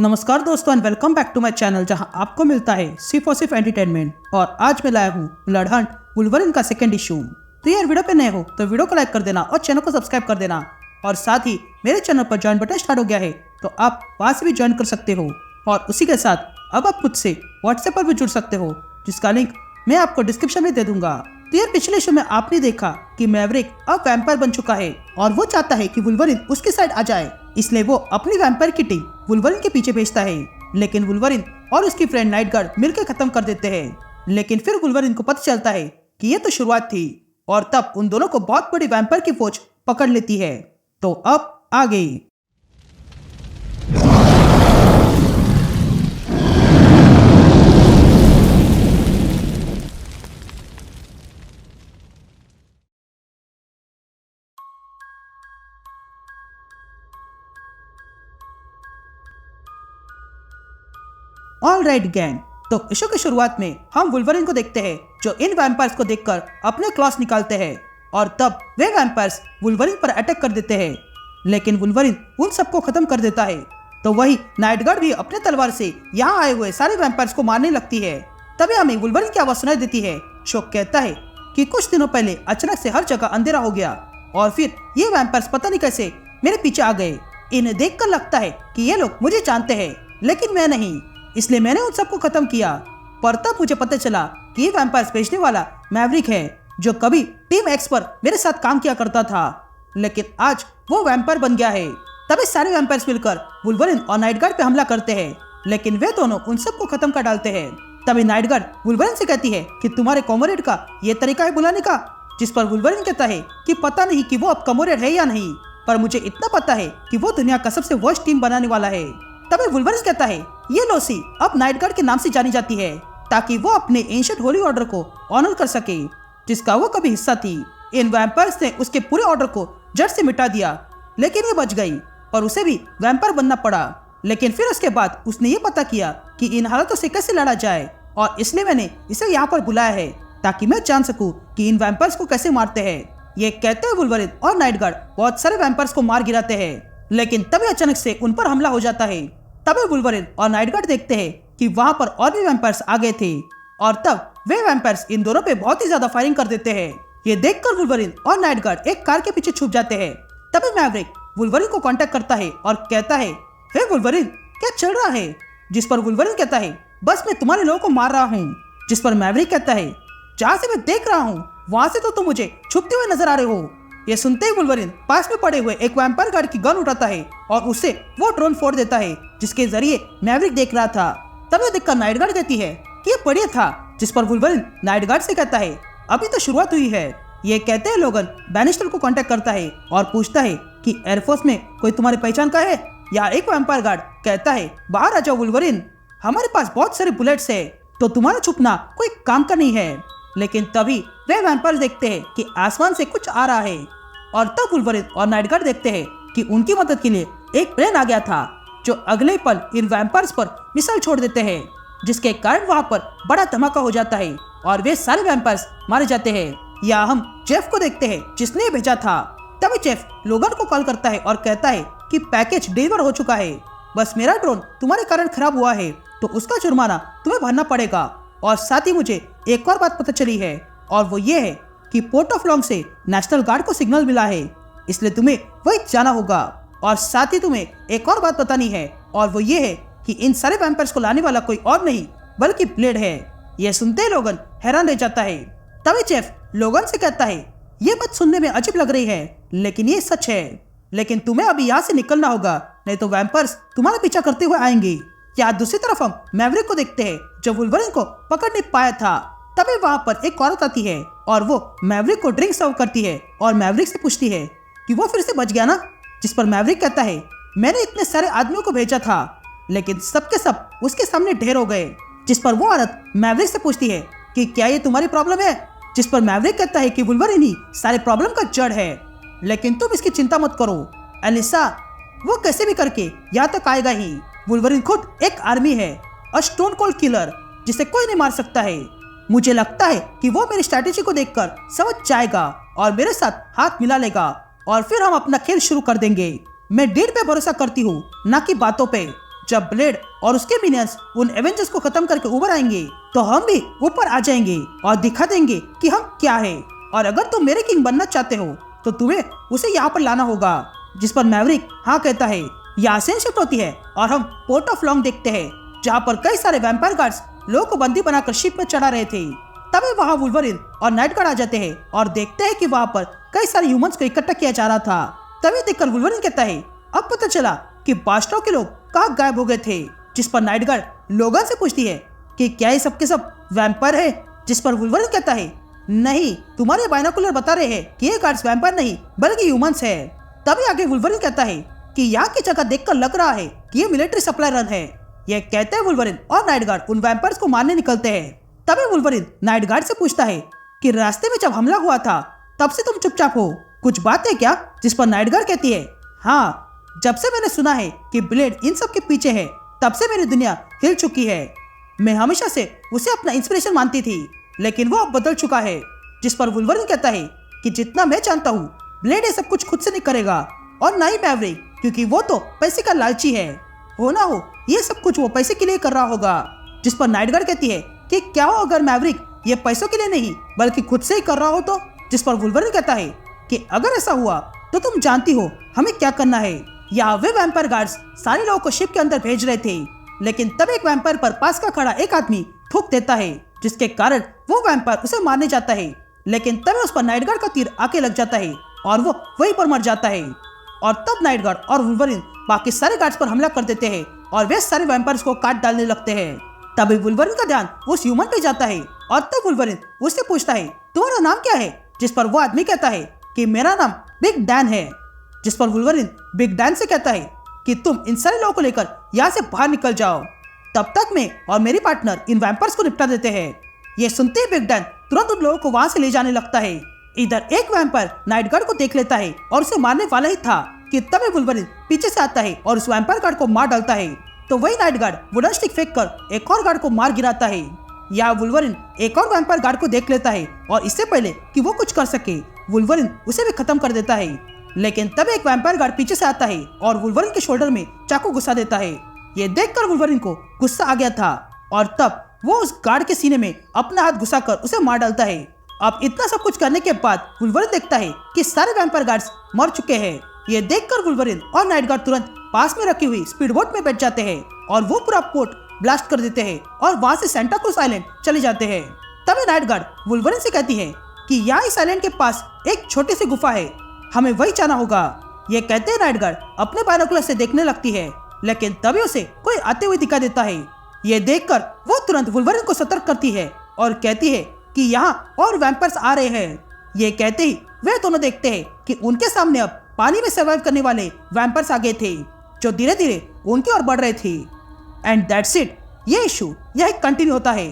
नमस्कार दोस्तों and welcome back to my channel जहां आपको मिलता है सिर्फ और सिर्फ एंटरटेनमेंट। और आज मैं लाया हूं ब्लड हंट वुल्वरिन का सेकंड इशू। तो यार वीडियो पे नए हो तो वीडियो को लाइक कर देना और चैनल को सब्सक्राइब कर देना। और साथ ही मेरे चैनल पर ज्वाइन बटन स्टार्ट हो गया है तो आप वहां से भी ज्वाइन कर सकते हो। और उसी के साथ अब आप मुझसे व्हाट्सएप पर भी जुड़ सकते हो जिसका लिंक मैं आपको डिस्क्रिप्शन में दे दूंगा। तो यार पिछले शो में आपने देखा कि मैवरिक अब वैम्पायर बन चुका है और वो चाहता है कि वुल्वरिन उसकी साइड आ जाए, इसलिए वो अपनी वैम्पायर की टीम वुल्वरिन के पीछे भेजता है। लेकिन वुल्वरिन और उसकी फ्रेंड नाइट गार्ड मिलकर खत्म कर देते हैं। लेकिन फिर वुल्वरिन को पता चलता है कि ये तो शुरुआत थी और तब उन दोनों को बहुत बड़ी वैम्पायर की फौज पकड़ लेती है। तो अब आगे ऑल राइट गैंग। तो शो की शुरुआत में हम वुल्वरिन को देखते हैं जो इन वैम्पायर्स को देखकर अपने क्लॉस निकालते हैं और तब वे वैम्पायर्स वुल्वरिन पर अटैक कर देते हैं। लेकिन वुल्वरिन उन सबको खत्म कर देता है। तो वही नाइट गार्ड भी अपने तलवार से यहाँ आए हुए सारे वैम्पायर्स को मारने लगती है। तभी हमें वुल्वरिन की आवाज सुनाई देती है। शो कहता है कि कुछ दिनों पहले अचानक से हर जगह अंधेरा हो गया और फिर ये वैम्पायर्स पता नहीं कैसे मेरे पीछे आ गए। इन्हें देखकर लगता है कि ये लोग मुझे जानते हैं लेकिन मैं नहीं, इसलिए मैंने उन सबको खत्म किया। पर तब मुझे पता चला कि ये वैम्पायर्स भेजने वाला मैवरिक है जो कभी टीम एक्स पर मेरे साथ काम किया करता था, लेकिन आज वो वैम्पायर बन गया है। तभी सारे वैम्पायर्स मिलकर वुल्वरिन और नाइट गार्ड पे हमला करते हैं, लेकिन वे दोनों उन सबको खत्म कर डालते हैं। तभी नाइट गार्ड वुल्वरिन से कहती है कि तुम्हारे कॉमरेड का ये तरीका है बुलाने का, जिस पर वुल्वरिन कहता है कि पता नहीं कि वो अब कॉमरेड है या नहीं, पर मुझे इतना पता है कि वो दुनिया का सबसे वर्स्ट टीम बनाने वाला है। तभी वुल्वरिन कहता है ये लोसी अब नाइट गार्ड के नाम से जानी जाती है ताकि वो अपने एंशिएंट होली ऑर्डर को ऑनर कर सके जिसका वो कभी हिस्सा थी। इन वैम्पायर्स ने उसके पूरे ऑर्डर को जड़ से मिटा दिया, लेकिन ये बच गई और उसे भी वैम्पायर बनना पड़ा। लेकिन फिर उसके बाद उसने ये पता किया कि इन हालातों से कैसे लड़ा जाए और इसलिए मैंने इसे यहाँ पर बुलाया है ताकि मैं जान सकूं कि इन वैम्पायर्स को कैसे मारते हैं। ये कहते हैं वुल्वरिन और नाइट गार्ड बहुत सारे वैम्पायर्स को मार गिराते हैं, लेकिन तभी अचानक से उन पर हमला हो जाता है। तभी वुल्वरिन और नाइट गार्ड देखते हैं कि वहां पर और भी वैम्पायर्स आ गए थे और तब वे वैम्पायर्स इन दोनों पे बहुत ही ज्यादा फायरिंग कर देते हैं। ये देखकर वुल्वरिन और नाइट गार्ड एक कार के पीछे छुप जाते हैं। तभी मैवरिक वुल्वरिन को कांटेक्ट करता है और कहता है हे वुल्वरिन क्या चल रहा है, जिस पर वुल्वरिन कहता है बस मैं तुम्हारे लोगों को मार रहा हूँ। जिस पर मैवरिक कहता है जहाँ से मैं देख रहा हूँ वहां से तो तुम मुझे छुपते हुए नजर आ रहे हो। ये सुनते ही वुल्वरिन पास में पड़े हुए एक वैम्पायर गार्ड की गन उठाता है और उससे वो ड्रोन फोड़ देता है जिसके जरिए मैवरिक देख रहा था। तभी देखकर नाइट गार्ड कहती है कि ये बढ़िया था, जिस पर वुल्वरिन नाइट गार्ड से कहता है अभी तो शुरुआत हुई है। ये कहते हैं लोगन बैनिस्टर को कांटेक्ट करता है और पूछता है कि एयरफोर्स में कोई तुम्हारी पहचान का है। या एक वैम्पायर गार्ड कहता है बाहर आ जाओ वुल्वरिन, हमारे पास बहुत सारे बुलेट्स है तो तुम्हारा छुपना कोई काम का नहीं है। लेकिन तभी वे वैम्पायर देखते हैं कि आसमान से कुछ आ रहा है और तब वुल्वरिन और नाइट गार्ड देखते हैं कि उनकी मदद के लिए एक प्लेन आ गया था जो अगले पल इन वैम्पायर्स पर मिसाइल छोड़ देते हैं, जिसके कारण वहां पर बड़ा धमाका हो जाता है और वे सारे वैम्पायर्स मारे जाते हैं। या हम जेफ को देखते हैं जिसने भेजा था। तभी जेफ लोगन को कॉल करता है और कहता है कि पैकेज डिलीवर हो चुका है, बस मेरा ड्रोन तुम्हारे कारण खराब हुआ है तो उसका जुर्माना तुम्हें भरना पड़ेगा। और साथ ही मुझे एक और बात पता चली है और वो ये है कि पोर्ट ऑफ लॉन्ग से नेशनल गार्ड को सिग्नल मिला है, इसलिए तुम्हें वही जाना होगा। और साथ ही तुम्हें एक और बात बतानी है और वो ये है कि इन सारे वैम्पायर्स को लाने वाला कोई और नहीं बल्कि ब्लेड है। ये सुनते ही लोगन हैरान रह जाता है। तभी जेफ लोगन से कहता है ये बात सुनने में अजीब लग रही है लेकिन ये सच है, लेकिन तुम्हें अभी यहाँ से निकलना होगा नहीं तो वैम्पायर्स तुम्हारा पीछा करते हुए आएंगे। या दूसरी तरफ हम मैवरिक को देखते हैं जो वुल्वरिन को पकड़ नहीं पाया था। तभी वहां पर एक औरत आती है और वो मैवरिक को ड्रिंक सर्व करती है और मैवरिक से पूछती है कि वो फिर से बच गया ना, जिस पर मैवरिक कहता है मैंने इतने सारे आदमियों को भेजा था लेकिन सबके सब उसके सामने ढेर हो गए। जिस पर वो औरत मैवरिक से पूछती है कि क्या ये तुम्हारी प्रॉब्लम है, जिस पर मैवरिक कहता है कि वुल्वरिन ही सारे प्रॉब्लम का जड़ है, लेकिन तुम इसकी चिंता मत करो एलिसा, वो कैसे भी करके यहाँ तक आएगा ही। वुल्वरिन खुद एक आर्मी है, अ स्टोन कोल्ड किलर जिसे कोई नहीं मार सकता है। मुझे लगता है कि वो मेरी स्ट्रैटेजी को देखकर समझ जाएगा और मेरे साथ हाथ मिला लेगा और फिर हम अपना खेल शुरू कर देंगे। मैं डीड पे भरोसा करती हूँ ना कि बातों पे। जब ब्लेड और उसके मिनियंस उन एवेंजर्स को खत्म करके उबर आएंगे तो हम भी ऊपर आ जाएंगे और दिखा देंगे कि हम क्या है। और अगर तुम मेरे किंग बनना चाहते हो तो तुम्हें उसे यहाँ पर लाना होगा। जिस पर मैवरिक हाँ कहता है। यहाँ सीन शिफ्ट होती है और हम पोर्ट ऑफ लॉन्ग देखते हैं, जहाँ पर कई सारे वैम्पायर गार्ड्स लोगों को बंदी बनाकर शिप में चढ़ा रहे थे। तभी वहाँ वुल्वरिन और नाइट गार्ड आ जाते हैं और देखते हैं कि वहाँ पर कई सारे ह्यूमंस को इकट्ठा किया जा रहा था। तभी देखकर वुल्वरिन कहता है अब पता चला कि बास्टो के लोग कहाँ गायब हो गए थे। जिस पर नाइट गार्ड लोगन से पूछती है कि क्या ये सब के सब वैम्पायर है। जिस पर वुल्वरिन कहता है नहीं, तुम्हारे बाइनोकुलर बता रहे हैं कि ये गार्ड्स वैम्पायर नहीं बल्कि ह्यूमंस है। तभी आगे वुल्वरिन कहता है कि यहाँ की जगह देखकर लग रहा है कि ये मिलिट्री सप्लाई रन है। ये कहते हैं वुल्वरिन और नाइट गार्ड उन वैम्पायर्स को मारने निकलते हैं। तभी वुल्वरिन नाइट गार्ड से पूछता है कि रास्ते में जब हमला हुआ था तब से तुम चुपचाप हो, कुछ बात है क्या। जिस पर नाइट गार्ड कहती है हाँ, जब से मैंने सुना है कि ब्लेड इन सब के पीछे है तब से मेरी दुनिया हिल चुकी है। मैं हमेशा से उसे अपना इंस्पिरेशन मानती थी, लेकिन वो अब बदल चुका है। जिस पर वुल्वरिन कहता है कि जितना मैं जानता हूँ ब्लेड ये सब कुछ खुद से नहीं करेगा और ना ही मैवरिक, क्योंकि वो तो पैसे का लालची है। हो ना हो ये सब कुछ वो पैसे के लिए कर रहा होगा। जिस पर नाइट गार्ड कहती है कि क्या हो अगर मैवरिक ये पैसों के लिए नहीं बल्कि खुद से ही कर रहा हो तो। जिस पर वुल्वरिन कहता है कि अगर ऐसा हुआ तो तुम जानती हो हमें क्या करना है। यहाँ वे वैम्पायर गार्ड्स सारे लोगों को शिप के अंदर भेज रहे थे, लेकिन तब एक वैम्पायर पर पास का खड़ा एक आदमी थूक देता है, जिसके कारण वो वैम्पायर उसे मारने जाता है। लेकिन तभी उस पर नाइट गार्ड का तीर आके लग जाता है और वो वहीं पर मर जाता है। और तब नाइट गार्ड और वुल्वरिन बाकी सारे गार्ड्स पर हमला कर देते हैं और वे सारे वैम्पायर्स को काट डालने लगते हैं। तभी वुल्वरिन का ध्यान उस ह्यूमन पे जाता है और तब वुल्वरिन उससे पूछता है तुम्हारा नाम क्या है। जिस पर वो आदमी कहता है कि मेरा नाम बिग डैन है। जिस पर वुल्वरिन बिग डैन से कहता है कि तुम इन सारे लोगों को लेकर यहाँ से बाहर निकल जाओ, तब तक मैं और मेरी पार्टनर इन वैम्पायर्स को निपटा देते हैं। ये सुनते ही बिग डैन तुरंत उन लोगों को वहां से ले जाने लगता है। इधर एक वैम्पायर नाइट गार्ड को देख लेता है और उसे मारने वाला ही था कि तभी वुल्वरिन पीछे से आता है और उस वैम्पायर गार्ड को मार डालता है। तो वही नाइट गार्ड वुडन स्टिक फेंक कर एक और गार्ड को मार गिराता है। यहाँ वुल्वरिन एक और वैम्पायर गार्ड को देख लेता है और इससे पहले कि वो कुछ कर सके वुल्वरिन उसे भी खत्म कर देता है। लेकिन तब एक वैम्पायर गार्ड पीछे से आता है और वुल्वरिन के शोल्डर में चाकू घुसा देता है। ये देखकर वुल्वरिन को गुस्सा आ गया था और तब वो उस गार्ड के सीने में अपना हाथ घुसाकर उसे मार डालता है। अब इतना सब कुछ करने के बाद वुल्वरिन देखता है कि सारे वैम्पायर गार्ड्स मर चुके हैं। ये देखकर वुल्वरिन और नाइट गार्ड तुरंत पास में रखी हुई स्पीड बोट में बैठ जाते हैं और वो पूरा पोर्ट ब्लास्ट कर देते हैं और वहां से सेंटा क्रूज आइलैंड चले जाते हैं। तभी नाइट गार्ड वुल्वरिन से कहती है कि यहाँ इस आइलैंड के पास एक छोटी सी गुफा है, हमें वही जाना होगा। ये कहते हैं नाइट गार्ड अपने बाइनोकुलर से देखने लगती है, लेकिन तभी उसे कोई आते हुए दिखाई देता है। ये देखकर वो तुरंत वुल्वरिन को सतर्क करती है और कहती है कि यहाँ और वैम्पायर्स आ रहे हैं। ये कहते ही वे दोनों देखते हैं कि उनके सामने अब पानी में सर्वाइव करने वाले वैम्पायर्स आ गए थे, जो धीरे धीरे उनकी ओर बढ़ रहे थे। And that's it. ये इशू यही कंटिन्यू होता है।